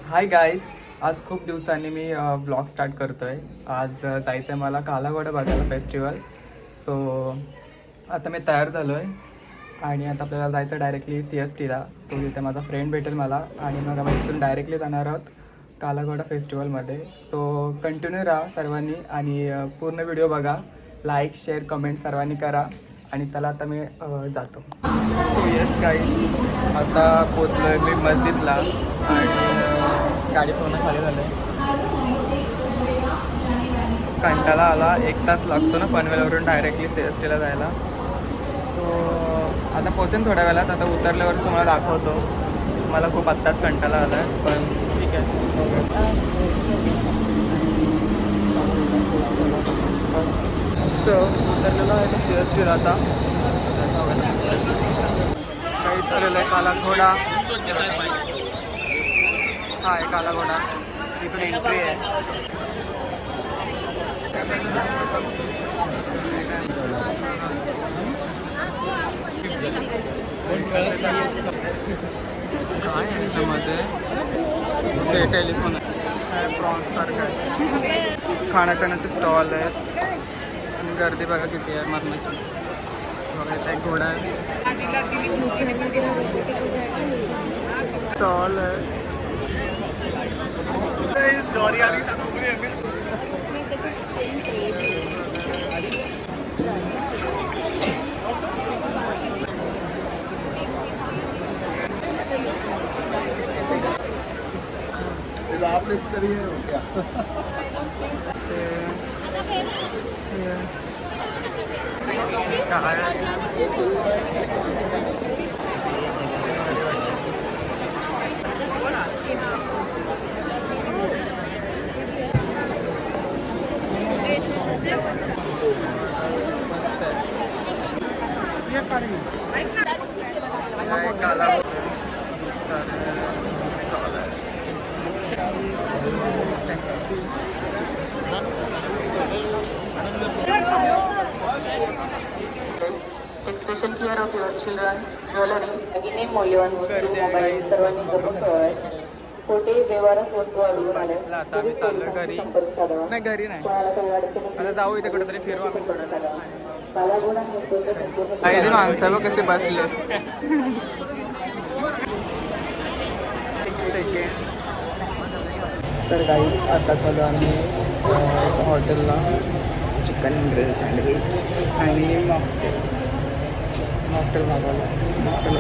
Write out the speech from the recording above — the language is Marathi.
हाय गाईज, आज खूप दिवसांनी मी ब्लॉग स्टार्ट करतो आहे. आज जायचं आहे मला कालाघोडा बघायला फेस्टिवल. सो आता मी तयार झालो आहे आणि आता आपल्याला जायचं डायरेक्टली CSTला. सो तिथे माझा फ्रेंड भेटेल मला आणि मग आम्ही तिथून डायरेक्टली जाणार आहोत कालाघोडा फेस्टिवलमध्ये. सो कंटिन्यू राहा सर्वांनी आणि पूर्ण व्हिडिओ बघा. लाईक शेअर कमेंट सर्वांनी करा आणि चला आता मी जातो. सो येस गाईज, आता पोचलो आहे मी मस्जिदला आणि गाडी पूर्ण खाली झालं आहे. कंटाळा आला, 1 तास लागतो ना पनवेलवरून डायरेक्टली CSTला जायला. सो आता पोचेन थोड्या वेळात. आता उतरल्यावर तुम्हाला दाखवतो. मला खूप आत्ताच कंटाळा आला आहे, पण ठीक आहे. सो उतरलेलो आहे तो CSTला. आता काही चाललेलं आहे कालाघोडा. हा आहे कालाघोडा, इथून एंट्री आहे. काय यांच्यामध्ये ते टेलिफोन आहे, प्रॉन्स सारखं आहे, खाण्यापिण्याचे स्टॉल आहेत आणि गर्दी बघा किती आहे मरणाची. बघा इथे एक घोडा आहे, स्टॉल आहे. आपने करी है हो क्या? Special care of your children jewellery दागिने मौल्यवान वस्तू मोबाईल सर्वांनी जपून ठेवाव्यात. कोठे व्यवहारात वस्तू अडवून आल्या आता आम्ही चाललो घरी. संपर्क साधावा. नाही घरी नाही, कोणाला काही अडचण आता जाऊ इथे कुठेतरी फिरू आम्ही थोडं. कालाघोडा हे संपूर्ण काही माणसं बघ कसे बसले. एक सेकंड. तर गाईच आता चालू आम्ही हॉटेलला. चिकन ग्रिल सँडविच आणि मॉकटेल मागवलं. मॉकटेल